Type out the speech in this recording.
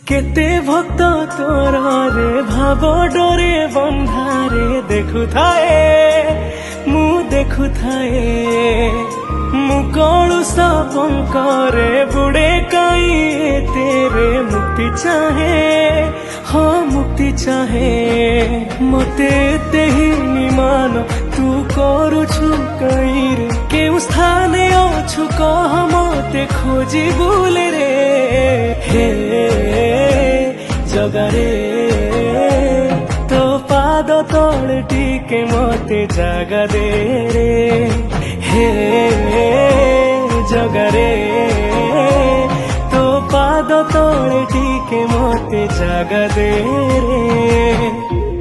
केते भक्त तोर रे भाव डोरे बंधारे देखु थाए मु देखु थाए मु कलुषा पंकरे बुड़े काई तेरे मुक्ति चाहे हाँ मुक्ति चाहे मते ते ही निमान तू करुछु कई रे केउ स्थाने अछु कह मते खोजी बुले रे हे जगारे तो पाद तले टिके मते जागा दे रे हे जगारे तो पाद तले टिके मते जागा दे रे।